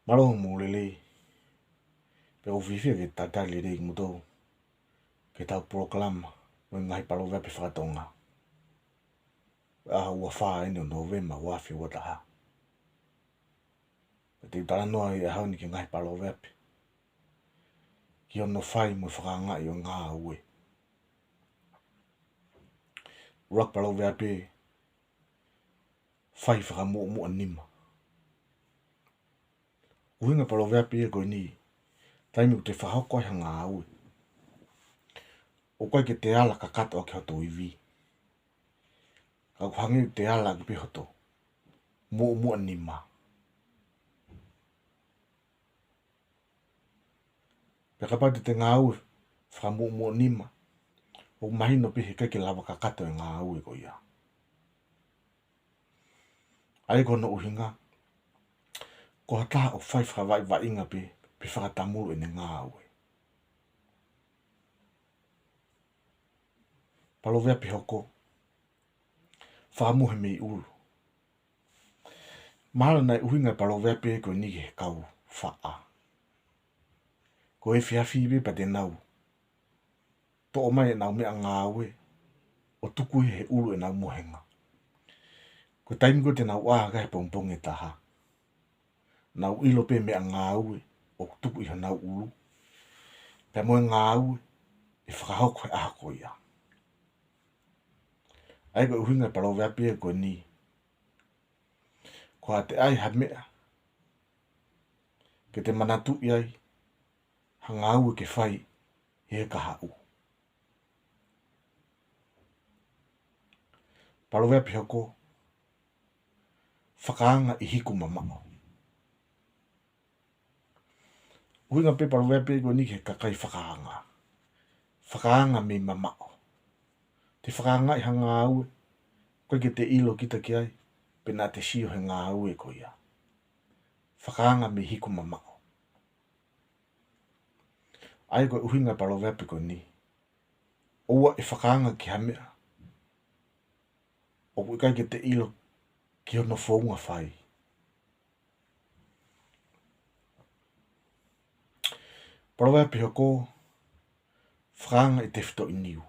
Malo mo lele. Pe o fifi ke tata lele muto. Ke tau proklama. Wen ngai palo vepe whakatonga. Aha ua whaa ene o November wafi wata ha. Te tala noa i ahau ni ke ngai palo vepe. Ki ono whai mo whakanga i o ngā ue. Urak palo vepe. Whai whakamu mua nima. Uhinga palo vepe e koe ni. Taimi te whahoko ai ngā ue. O koe ke te ala ka kata o ke hoto iwi. Ka kuhangi te ala ki pihoto. Mua nima. Peka pati te ngā ue. Whakamu mua nima. O mahino pihi keke lava ka kata o ngā ue ko ia. Ai kono uhinga. Ko hataha o whai whakawai wa inga pi. Pi whakatamuru ene ngā ue. Palo vea pihoko. Whakamuhe mei ulu. Mahalo nei uhinga palo vea pe ko nige he kau whaa. Ko e whiawhiwe pa te nau. To o mai e nau mea ngā ue. O tuku he ulu e nau mohenga. Ko taimi te nau āga he pongpong e taha. Nau ilo pe mea ngā ue. O tuku iha nau ulu. Pea moe ngā ue. E whakahoko he ahako ia. Ai ko uhinga palo vea pe ko ni. Ko a te ai ha mea. Ke te manatu iai. Ha ngā ue ke whai. He kaha u. Palo vea pihoko. Whakaanga i hiku mamao. Uhinga pe palo vea pe ko ni ke kakai whakaanga. Whakaanga me mamao. Te whakaanga i ha ngā ue. Koe ke te ilo kita ki ai. Pena te sio he ngā ue ko ia. Whakaanga me hiku mamao. Ai koe uhinga palo vea pe ko ni. Oua e whakaanga ki hamea. O koe kai ke te ilo ki hono whaunga whai. Palo vea pe hoko. Whakaanga i te whito i niu.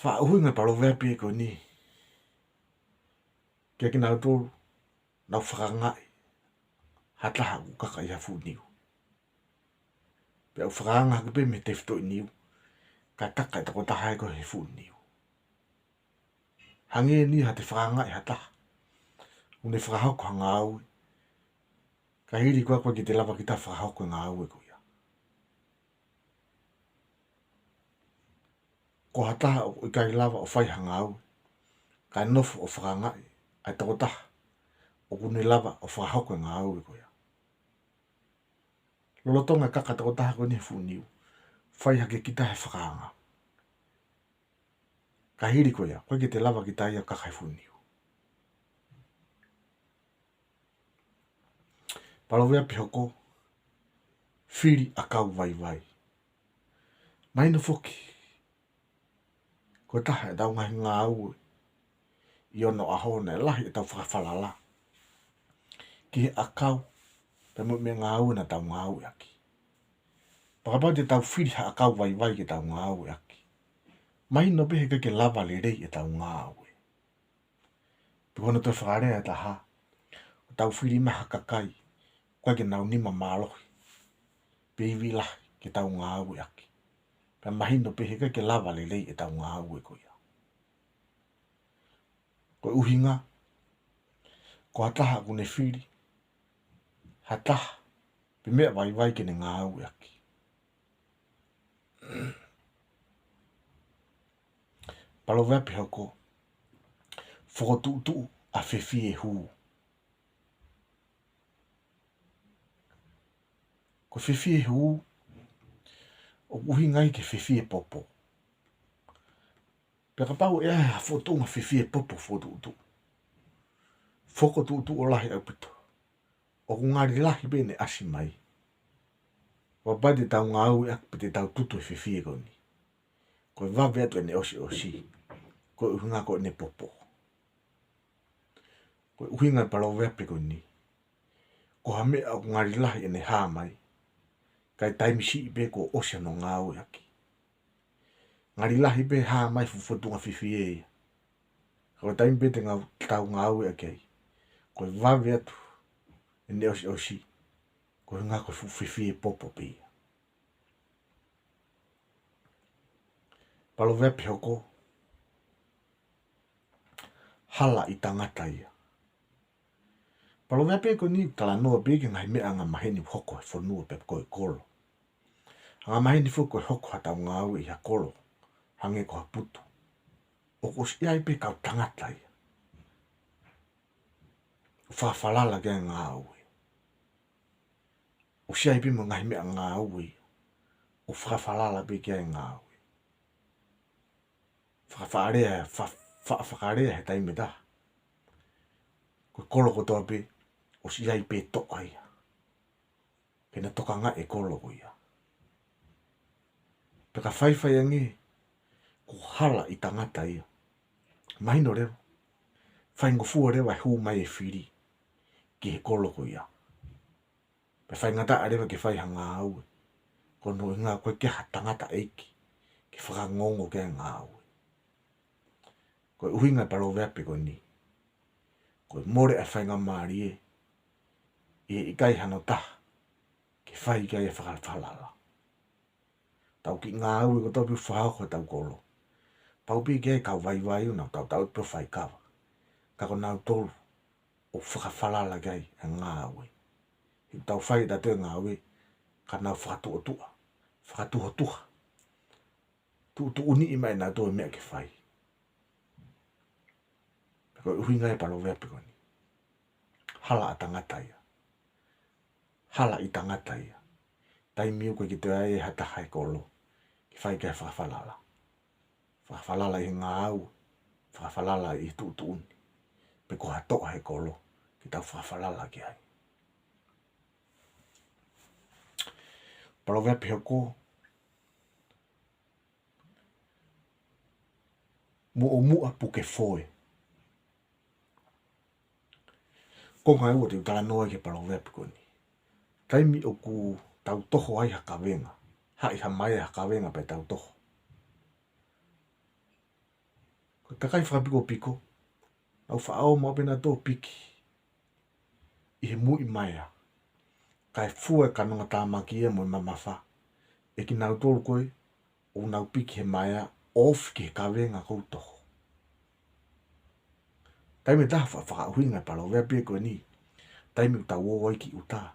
Wha uhinga palo vea pe ko ni. Kia ki nau tōru. Nau whakaanga i. Hataha u kaka i hafu niu. Pea u whakaanga hake pe me te whito i niu. Ka kaka i tako taha e ko he fu niu. Hange ni ha te whakaanga i hataha. Une whakahoko ha ngā ue. Ka hiri kua koe ki te lava ki ta whakahoko ngā ue ko ia. Ko hataha o ikai lava o whai ha ngā ue. Ka nofo o whakaanga i. Ai tako taha. O kune lava o whakahoko ngā ue ko ia. Lolotonga kaka tako taha ko ni fu niu. Whai hake ki ta he whakaanga. Ka hiri ko ia. Koe ki te lava ki ta ia kaka he fu niu. Palo vea pihoko. Whiri a kau vai vai. Maina foki. Ko taha e tau ngahi ngā ue. I ono ahona e lahi e tau whakawhalala. Ki he a kau. Pe mo me ngā ue na tau ngā ue aki. Pakapau te tau whiri ha a kau vai vai ke tau ngā ue aki. Maina pehe ke lava le rei e tau ngā ue. Pikono te whakarea e taha. O tau whiri maha kakai. Koe ke nau nima mālohi. Peiwi lahi ke tau ngā ue aki. Pea mahino pehe ke lava le rei e tau ngā ue ko ia. Koe uhinga. Ko hataha kune whiri. Hataha. Pe mea vai vai ke ne ngā ue aki. Palo vea pihoko. Whakotu a whiwhi e hū. Ko whiwhi e hū. O uhingai ke whiwhi e popo. Peka pau e ha whotonga whiwhi e popo whotu. Whokotu o lahi au pito. O ngari lahi bene asi mai. Wapai te tau ngā ue ak pe te tau tutu e whiwhi e koni. Ko e wawe atu e ne osi. Ko uhinga ko ne popo. Ko uhinga palo vepe koni. ko ha mea o ngari lahi ene hā mai. Kai taimi si i be ko osea no ngā au aki. Ngari lahi be hā mai fufotunga whiwhi e ia. Ko taimi be te ngau tau ngā au e kei. Ko i wawe atu e ne osi osi. Ko i ngā ko whiwhi e popo pe ia. Palo vepi hoko. Hala i tangata ia. Palo vepi ko ni tala noa beke ngai mea ngā maheni hoko e whanua pe koe kolo. Ngā maheni fuko e hoko hatau ngā au i ha kolo. Hange ko ha putu. O ko si ai pe kau tangata ia. Whawhalala kia ngā au i. O si ai pe mo ngai mea ngā au i. O whawhalala pe kia ngā au i. Whakarea he taime ta. Ko kolo ko toa pe. O si ai pe toa ia. Pena toka ngā e kolo ko ia. Peka whaiwhai angi. Ko hala i tangata ia. Mahino rewa. Whaingo fua rewa e hū mai e whiri. Ki he kolo ko ia. Pe whaingata arewa ke whai hanga au. Ko no ngā koe kia ha tangata eiki. Ki whakangongo kia ngā au. Ko uhinga paro vepe ko ni. Ko more a whainga maari e. I ikai hano taha. Ki whai kia e whakalala. Tau ki ngā au e ko tau piu whahau ko tau kolo. Pau pi kia e kau vai vai una tau piu whai kawa. Kako nau tolu. O whakawhalala kia e ngā au e. I tau whai da te ngā au e. Ka nau whakatu o tua. Whakatu o tua. Tu uni i mai nā tō e mea ki whai. Ko uhinga e paro vepe ko ni. Hala a tangata ia. Hala i tangata ia. Tai miu koe ki te ai e hata hai kolo. Ki whai kia whakawhalala. Whakawhalala i ngā au. Whakawhalala i tu uni. Pe ko hatoa he kolo. Ki tau whakawhalala ki ai. Paro vepe hoko. Mua puke foe. Ko ngai ua te utala noa ke paro vepe ko ni. Taimi o ku tau toho ai haka venga. Hai ha mai haka venga pe tau toho. Ko takai whakapiko piko. Au whaao mau pena tō piki. I he mui maia. Kai fua e kanonga tāmaki e mo i mamawha. E ki nau tōru koe. O nau piki he maia. Off ki he kawenga kou toho. Taime taha whakauhinga palo vea pia koe ni. Taime uta wōwai ki uta.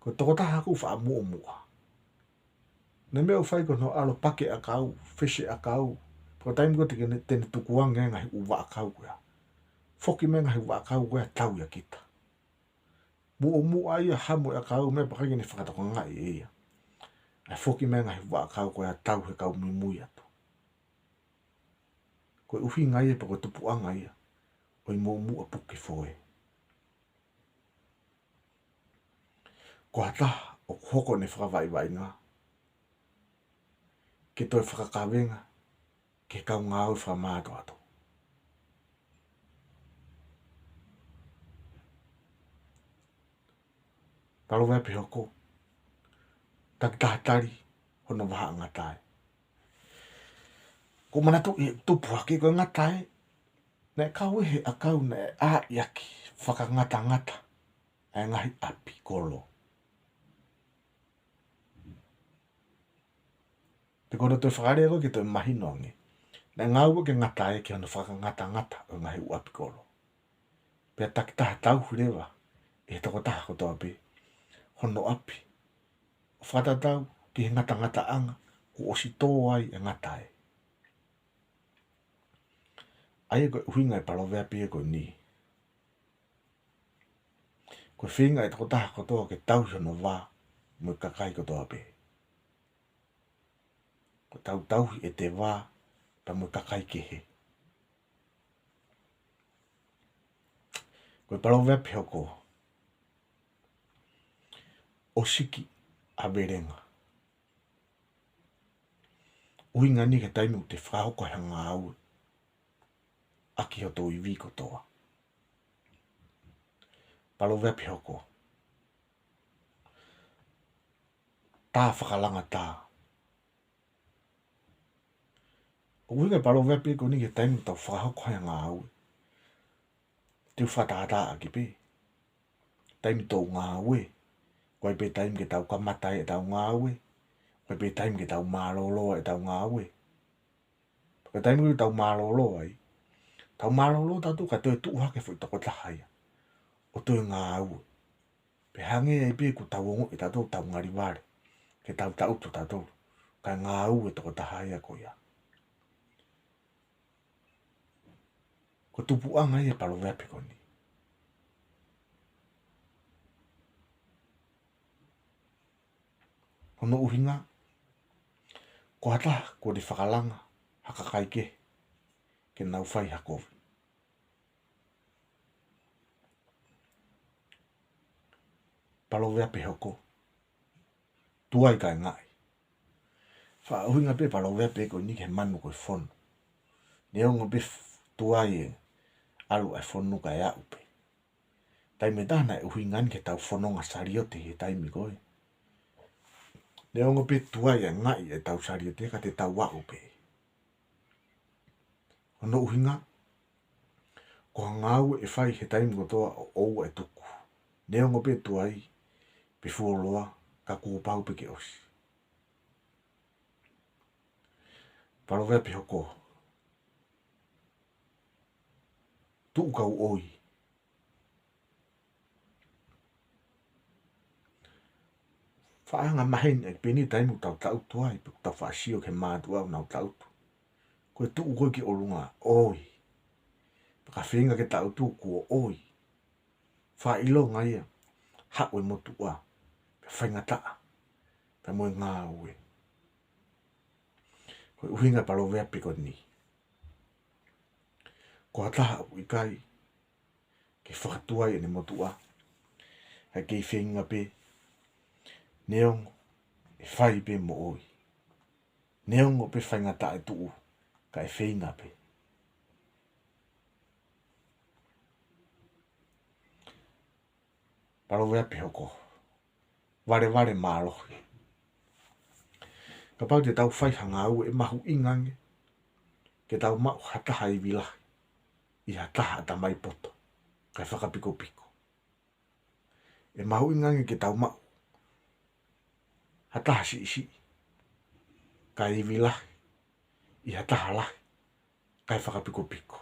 Ko toko taha kou wha mua mua. Ne mea whai ko no alo pake a kau. Whese a kau. Ko taime ko tene tukuanga ngahi uwa a kau koea. Foki me ngahi uwa a kau koea tau ya kita. Mua mua ia hamu a kau mea pakake ni whakatako ngai e ia. Ai foki me ngahi uwa a kau koea tau he kau mimui atu. Ko uhi ngai e pako tupuanga ia. O i mua puke foe. Ko hata o hoko ne whakawai wai ngā. Ke toi whakakawenga. Ke kau ngāu whamāto ato. Palo vepe hoko. Tak tahatari. Hono waha ngatai. Ko manatu i tupu hake ko ngatai. Ne kau he a kau ne a iaki. Whakangata ngata. E ngahi api kolo. Te kona toi whakarea ko ki toi mahino ange. Ne ngau ke ngata e ki hono whakangata ngata o ngahi uapi kolo. Pea takitaha tauhu rewa. E toko taha ko toa pe. Hono api. O whatatau ki he ngata ngata anga. Ko osi tō ai e ngata e. Ai e koe uhinga e palo vea pia koe ni. Koe whinga e toko taha ko toa ke tauhi hono wā. Mo kakai ko toa pe. Ko tauhi e te wā. Pa mo kakai ke he. Koe palo vea pia ko. O siki a verenga. Uhinga ni ke taimu te whahoko hanga au. Aki ho tō i viko toa. palo vepi hoko. Tā whakalanga tā. O winga palo vepi ko ni ke taimu tau whakahoko hea ngā aue. Tiu whatātā ki pe. Taimu tau ngā aue. Koe pe taimu ke tau kamatai e tau ngā aue. Koe pe taimu ke tau māloloa e tau ngā aue. Koe taimu ke tau māloloa ai. Tau māloloa tatu ka toi tuu hake fui toko tahaya. O toi ngā aue. Pe hange ai pe ku tau ongo e tatu tau ngari ware. Ke tau tautu tatu. Ka ngā aue toko tahaya ko ia. Ko tupu anga ia palo vepi ko ni. Hono uhinga. Ko hata ko di whakalanga. Haka kaike. Ke nau whai hakovi. Palo vepi hoko. Tuai kai ngai. Wha uhinga pe palo vepi ko ni ke manu koe whono. Neongo pe tuai e. Alu ai whonu ka ea upe. Tai me dana e uhingan ke tau whononga sariote he taimi koe. Neongo pe tuai e ngai e tau sariote ka te tau wa upe. Ono uhinga. Ko ngau e whai he taimi kotoa o ou e tuku. Neongo pe tuai pe fuoloa ka kūpau pe ke osi. Palo vepi hoko. Tuu kau oi. Whaanga mahen e peni taimu tau tautu ai. Pe tau whaasio ke mātu au nau tautu. Koe tuu koe ki olunga oi. Paka whenga ke tautu kua oi. Wha ilo ngaia. Haue motu a. Pe whainga taa. Pe moe ngā ue. Koe uhinga palo vepi ko ni. Ko hataha u ikai. Ke whakatuai e ne motu a. Hei kei whenga pe. Neongo. E whai pe mo oi. Neongo pe whainga ta e tuu. Ka e whenga pe. Palo vepi hoko. Ware mālohi. Ka pau te tau whai hanga au e mahu ingange. Ke tau mau hataha i vilahi. I hataha ata mai poto. Kai whakapiko piko. E mahu ingange ke tau mau. Hataha si isi. Kai i vilahi. I hataha lahi. Kai whakapiko piko.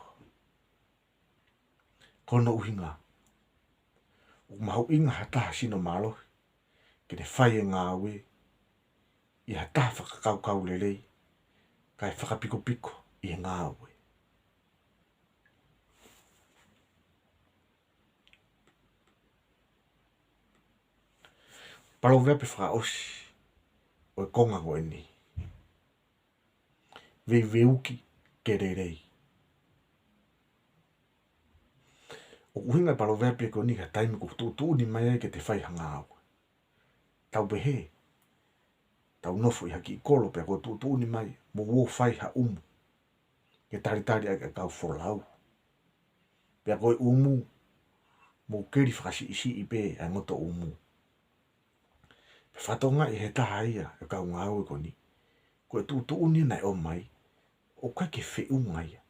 Kono uhinga. O mahu inga hataha sino mālohi. Ke te whai e ngā ue. I hataha whakakau lelei. Kai whakapiko piko i ngā ue. Palo vepi whaka osi. O e konga koe ni. Veuki ke rerei. O uhinga palo vepi ko ni ka taimi ko tū ni mai ke te whai hanga au. Tau behe. Tau nofo i haki i kolo pe ko tū ni mai. Mo wo whai ha umu. Ke taritari ai kau wholau. Pea koe umu. Mo keri whakasi isi i pe ai ngoto umu. Pe whatonga i he taha ia e kau ngāu e koni. Koe tū ni nai o mai. O kai ke whi unga ia.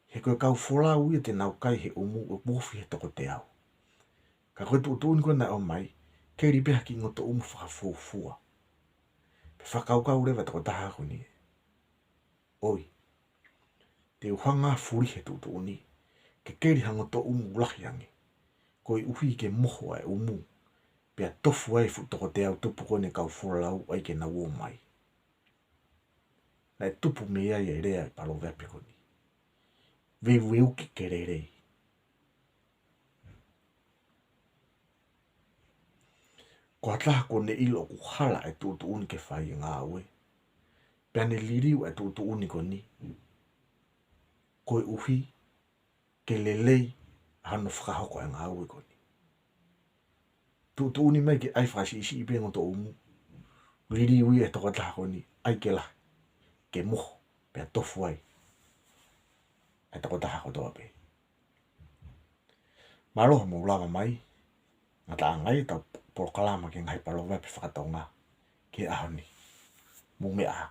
He koe kau wholau ia te nau kai he umu o bofi he toko te au. Ka koe tū ni koe nai o mai. Keri pe haki ngoto umu whakafua. Pe whakau rewa toko taha koni. Oi. Te uhanga furi he tū ni. Ke keri hangoto umu ulahi ange. Koe uhi ke moho ai umu. Pea tofu ai fu toko te au tupu kone kau wholau ai ke nau o mai. Nai tupu mea i e rea i palo vepi koni. Veuki ke rerei. Ko hataha ko ne ilo ku hala e tū uni ke whai ngā ue. Pea ne liriu e tū uni koni. Koe uhi ke lelei hano whakahoko e ngā ue koni. Tū uni mai ke ai whasi isi i pengo to umu. Liriu i e toko taha koni. Ai ke lahi. Ke moho. Pea tofu ai. Ai toko taha kotoa pe. Maroha mo lava mai. ngata ngai tau proklama ki ngai palo ve whakatonga ki ahoni. Mungi aha.